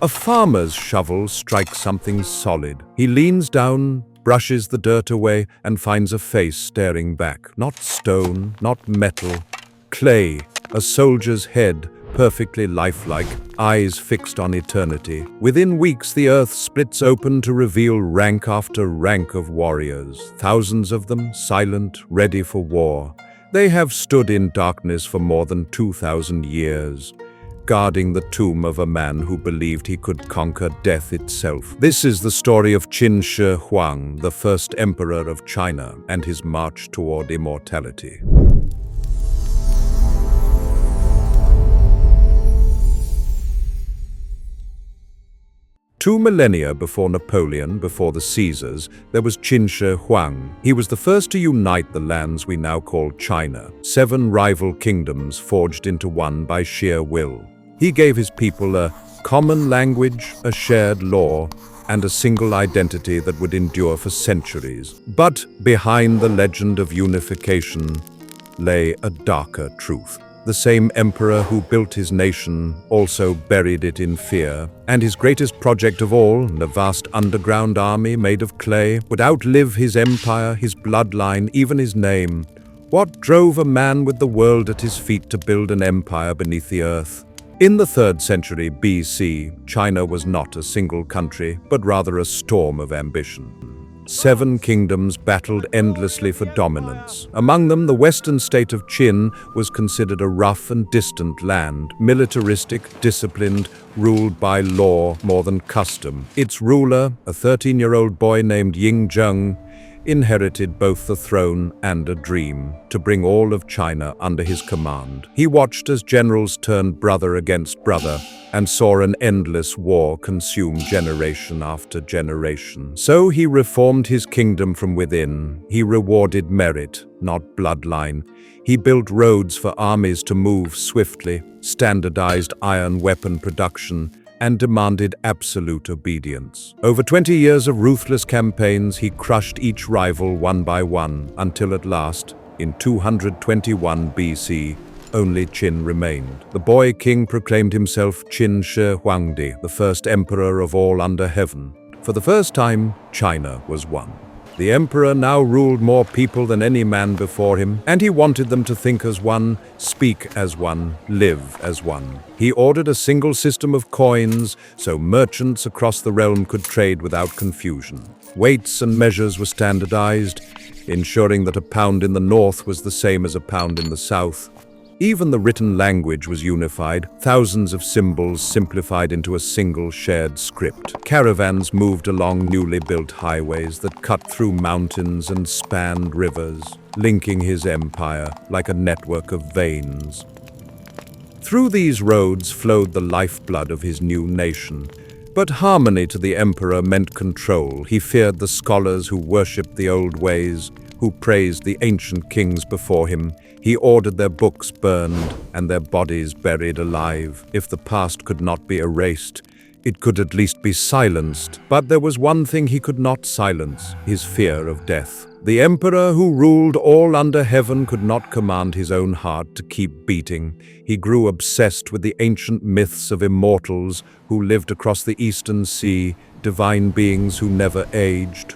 A farmer's shovel strikes something solid. He leans down, brushes the dirt away, and finds a face staring back. Not stone, not metal. Clay, a soldier's head, perfectly lifelike, eyes fixed on eternity. Within weeks, the earth splits open to reveal rank after rank of warriors, thousands of them, silent, ready for war. They have stood in darkness for more than 2,000 years, guarding the tomb of a man who believed he could conquer death itself. This is the story of Qin Shi Huang, the first emperor of China, and his march toward immortality. Two millennia before Napoleon, before the Caesars, there was Qin Shi Huang. He was the first to unite the lands we now call China, 7 rival kingdoms forged into one by sheer will. He gave his people a common language, a shared law, and a single identity that would endure for centuries. But behind the legend of unification lay a darker truth. The same emperor who built his nation also buried it in fear, and his greatest project of all, the vast underground army made of clay, would outlive his empire, his bloodline, even his name. What drove a man with the world at his feet to build an empire beneath the earth? In the 3rd century BC, China was not a single country, but rather a storm of ambition. 7 kingdoms battled endlessly for dominance. Among them, the western state of Qin was considered a rough and distant land, militaristic, disciplined, ruled by law more than custom. Its ruler, a 13-year-old boy named Ying Zheng, inherited both the throne and a dream to bring all of China under his command. He watched as generals turned brother against brother and saw an endless war consume generation after generation. So he reformed his kingdom from within. He rewarded merit, not bloodline. He built roads for armies to move swiftly, standardized iron weapon production, and demanded absolute obedience. Over 20 years of ruthless campaigns, he crushed each rival one by one, until at last, in 221 BC, only Qin remained. The boy king proclaimed himself Qin Shi Huangdi, the first emperor of all under heaven. For the first time, China was one. The emperor now ruled more people than any man before him, and he wanted them to think as one, speak as one, live as one. He ordered a single system of coins so merchants across the realm could trade without confusion. Weights and measures were standardized, ensuring that a pound in the north was the same as a pound in the south. Even the written language was unified, thousands of symbols simplified into a single shared script. Caravans moved along newly built highways that cut through mountains and spanned rivers, linking his empire like a network of veins. Through these roads flowed the lifeblood of his new nation. But harmony to the emperor meant control. He feared the scholars who worshipped the old ways, who praised the ancient kings before him. He ordered their books burned and their bodies buried alive. If the past could not be erased, it could at least be silenced. But there was one thing he could not silence: his fear of death. The emperor who ruled all under heaven could not command his own heart to keep beating. He grew obsessed with the ancient myths of immortals who lived across the eastern sea, divine beings who never aged,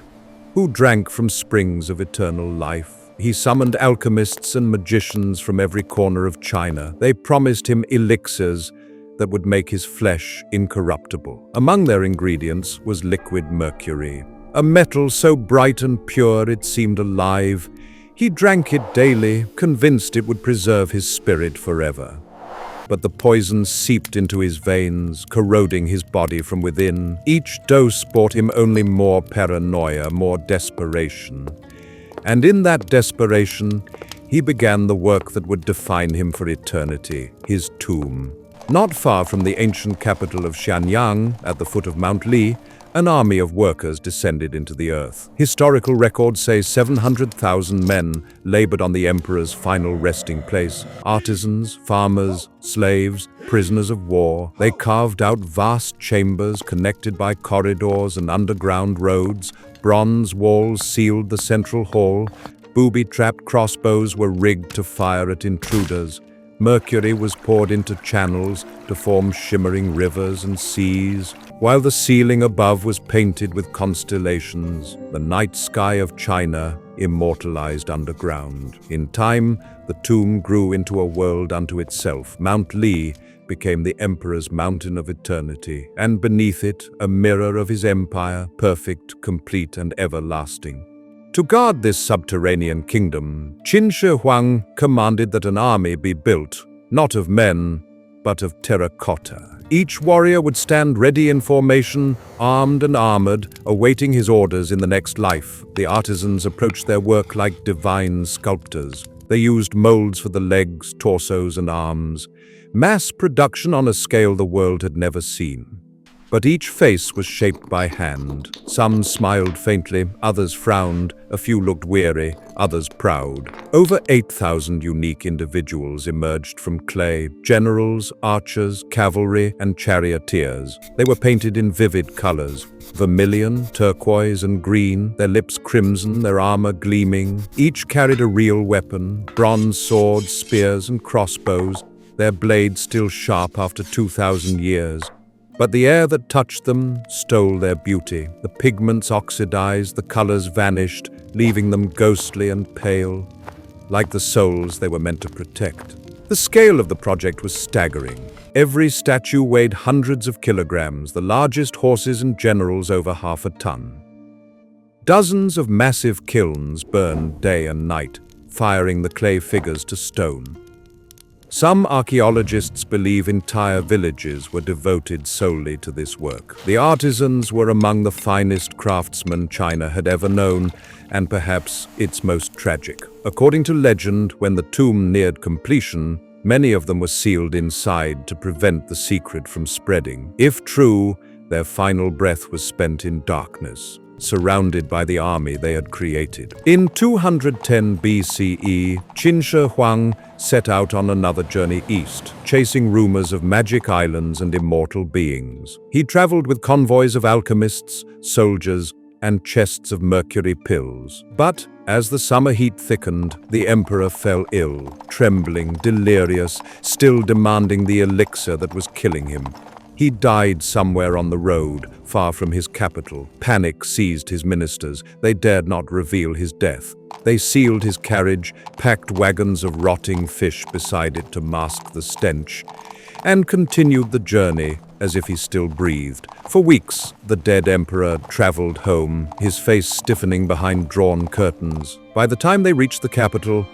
who drank from springs of eternal life. He summoned alchemists and magicians from every corner of China. They promised him elixirs that would make his flesh incorruptible. Among their ingredients was liquid mercury, a metal so bright and pure it seemed alive. He drank it daily, convinced it would preserve his spirit forever. But the poison seeped into his veins, corroding his body from within. Each dose brought him only more paranoia, more desperation. And in that desperation, he began the work that would define him for eternity, his tomb. Not far from the ancient capital of Xianyang, at the foot of Mount Li, an army of workers descended into the earth. Historical records say 700,000 men labored on the emperor's final resting place. Artisans, farmers, slaves, prisoners of war. They carved out vast chambers connected by corridors and underground roads. Bronze walls sealed the central hall. Booby-trapped crossbows were rigged to fire at intruders. Mercury was poured into channels to form shimmering rivers and seas, while the ceiling above was painted with constellations, the night sky of China immortalized underground. In time, the tomb grew into a world unto itself. Mount Li became the emperor's mountain of eternity, and beneath it, a mirror of his empire, perfect, complete, and everlasting. To guard this subterranean kingdom, Qin Shi Huang commanded that an army be built, not of men, but of terracotta. Each warrior would stand ready in formation, armed and armored, awaiting his orders in the next life. The artisans approached their work like divine sculptors. They used molds for the legs, torsos, and arms, mass production on a scale the world had never seen. But each face was shaped by hand. Some smiled faintly, others frowned, a few looked weary, others proud. Over 8,000 unique individuals emerged from clay: generals, archers, cavalry, and charioteers. They were painted in vivid colors: vermilion, turquoise, and green, their lips crimson, their armor gleaming. Each carried a real weapon: bronze swords, spears, and crossbows, their blades still sharp after 2,000 years. But the air that touched them stole their beauty. The pigments oxidized, the colors vanished, leaving them ghostly and pale, like the souls they were meant to protect. The scale of the project was staggering. Every statue weighed hundreds of kilograms, the largest horses and generals over half a ton. Dozens of massive kilns burned day and night, firing the clay figures to stone. Some archaeologists believe entire villages were devoted solely to this work. The artisans were among the finest craftsmen China had ever known, and perhaps its most tragic. According to legend, when the tomb neared completion, many of them were sealed inside to prevent the secret from spreading. If true, their final breath was spent in darkness, surrounded by the army they had created. In 210 BCE, Qin Shi Huang set out on another journey east, chasing rumors of magic islands and immortal beings. He traveled with convoys of alchemists, soldiers, and chests of mercury pills. But as the summer heat thickened, the emperor fell ill, trembling, delirious, still demanding the elixir that was killing him. He died somewhere on the road, far from his capital. Panic seized his ministers. They dared not reveal his death. They sealed his carriage, packed wagons of rotting fish beside it to mask the stench, and continued the journey as if he still breathed. For weeks, the dead emperor traveled home, his face stiffening behind drawn curtains. By the time they reached the capital,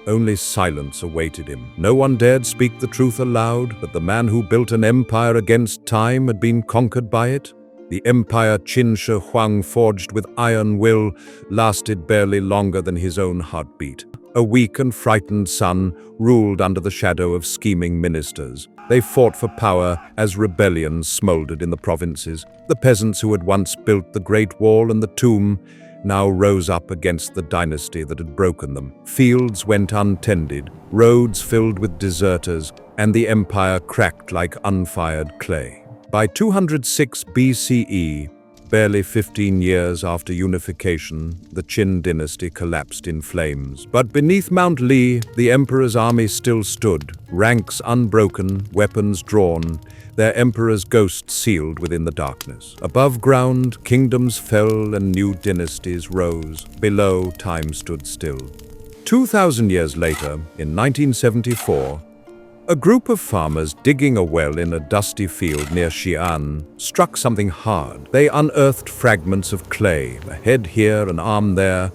only silence awaited him. No one dared speak the truth aloud, that the man who built an empire against time had been conquered by it. The empire Qin Shi Huang forged with iron will lasted barely longer than his own heartbeat. A weak and frightened son ruled under the shadow of scheming ministers. They fought for power as rebellions smoldered in the provinces. The peasants who had once built the Great Wall and the tomb now rose up against the dynasty that had broken them. Fields went untended, roads filled with deserters, and the empire cracked like unfired clay. By 206 BCE, barely 15 years after unification, the Qin Dynasty collapsed in flames. But beneath Mount Li, the emperor's army still stood, ranks unbroken, weapons drawn, their emperor's ghost sealed within the darkness. Above ground, kingdoms fell and new dynasties rose. Below, time stood still. 2,000 years later, in 1974, a group of farmers digging a well in a dusty field near Xi'an struck something hard. They unearthed fragments of clay, a head here, an arm there,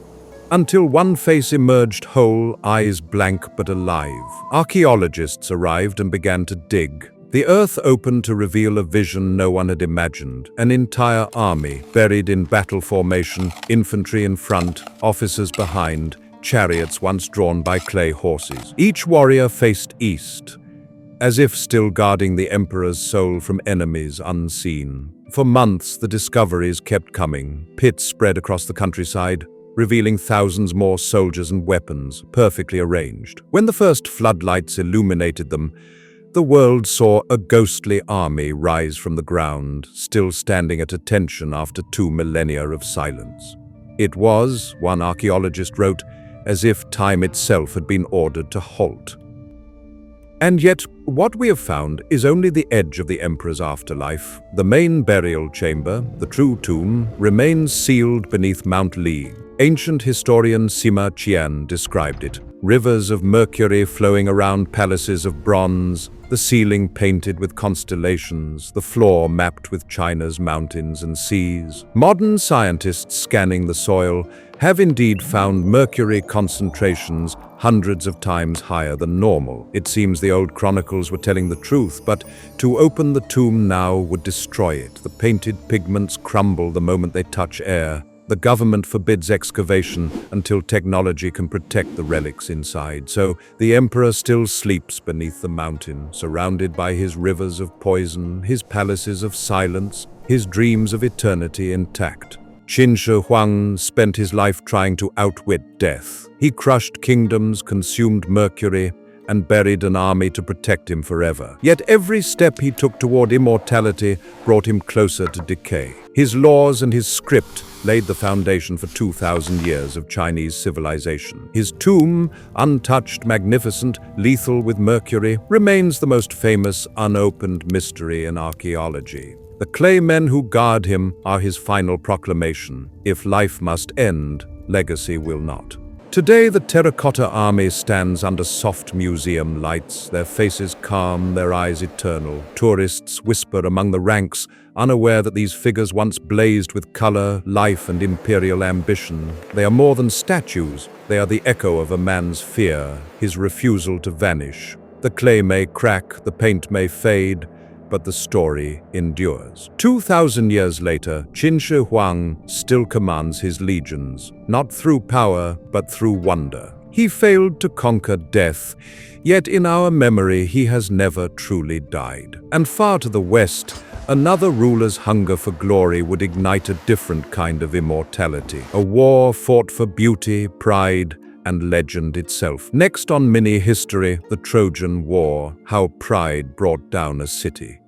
until one face emerged whole, eyes blank but alive. Archaeologists arrived and began to dig. The earth opened to reveal a vision no one had imagined. An entire army, buried in battle formation, infantry in front, officers behind, chariots once drawn by clay horses. Each warrior faced east, as if still guarding the emperor's soul from enemies unseen. For months, the discoveries kept coming. Pits spread across the countryside, revealing thousands more soldiers and weapons, perfectly arranged. When the first floodlights illuminated them, the world saw a ghostly army rise from the ground, still standing at attention after 2 millennia of silence. It was, one archaeologist wrote, as if time itself had been ordered to halt. And yet, what we have found is only the edge of the emperor's afterlife. The main burial chamber, the true tomb, remains sealed beneath Mount Li. Ancient historian Sima Qian described it. Rivers of mercury flowing around palaces of bronze, the ceiling painted with constellations, the floor mapped with China's mountains and seas. Modern scientists scanning the soil have indeed found mercury concentrations hundreds of times higher than normal. It seems the old chronicles were telling the truth, but to open the tomb now would destroy it. The painted pigments crumble the moment they touch air. The government forbids excavation until technology can protect the relics inside. So the emperor still sleeps beneath the mountain, surrounded by his rivers of poison, his palaces of silence, his dreams of eternity intact. Qin Shi Huang spent his life trying to outwit death. He crushed kingdoms, consumed mercury, and buried an army to protect him forever. Yet every step he took toward immortality brought him closer to decay. His laws and his script laid the foundation for 2,000 years of Chinese civilization. His tomb, untouched, magnificent, lethal with mercury, remains the most famous unopened mystery in archaeology. The clay men who guard him are his final proclamation: if life must end, legacy will not. Today, the Terracotta Army stands under soft museum lights, their faces calm, their eyes eternal. Tourists whisper among the ranks, unaware that these figures once blazed with color, life, and imperial ambition. They are more than statues. They are the echo of a man's fear, his refusal to vanish. The clay may crack, the paint may fade, but the story endures. 2,000 years later, Qin Shi Huang still commands his legions, not through power, but through wonder. He failed to conquer death, yet in our memory he has never truly died. And far to the west, another ruler's hunger for glory would ignite a different kind of immortality. A war fought for beauty, pride, and legend itself. Next on Mini History, the Trojan War, how pride brought down a city.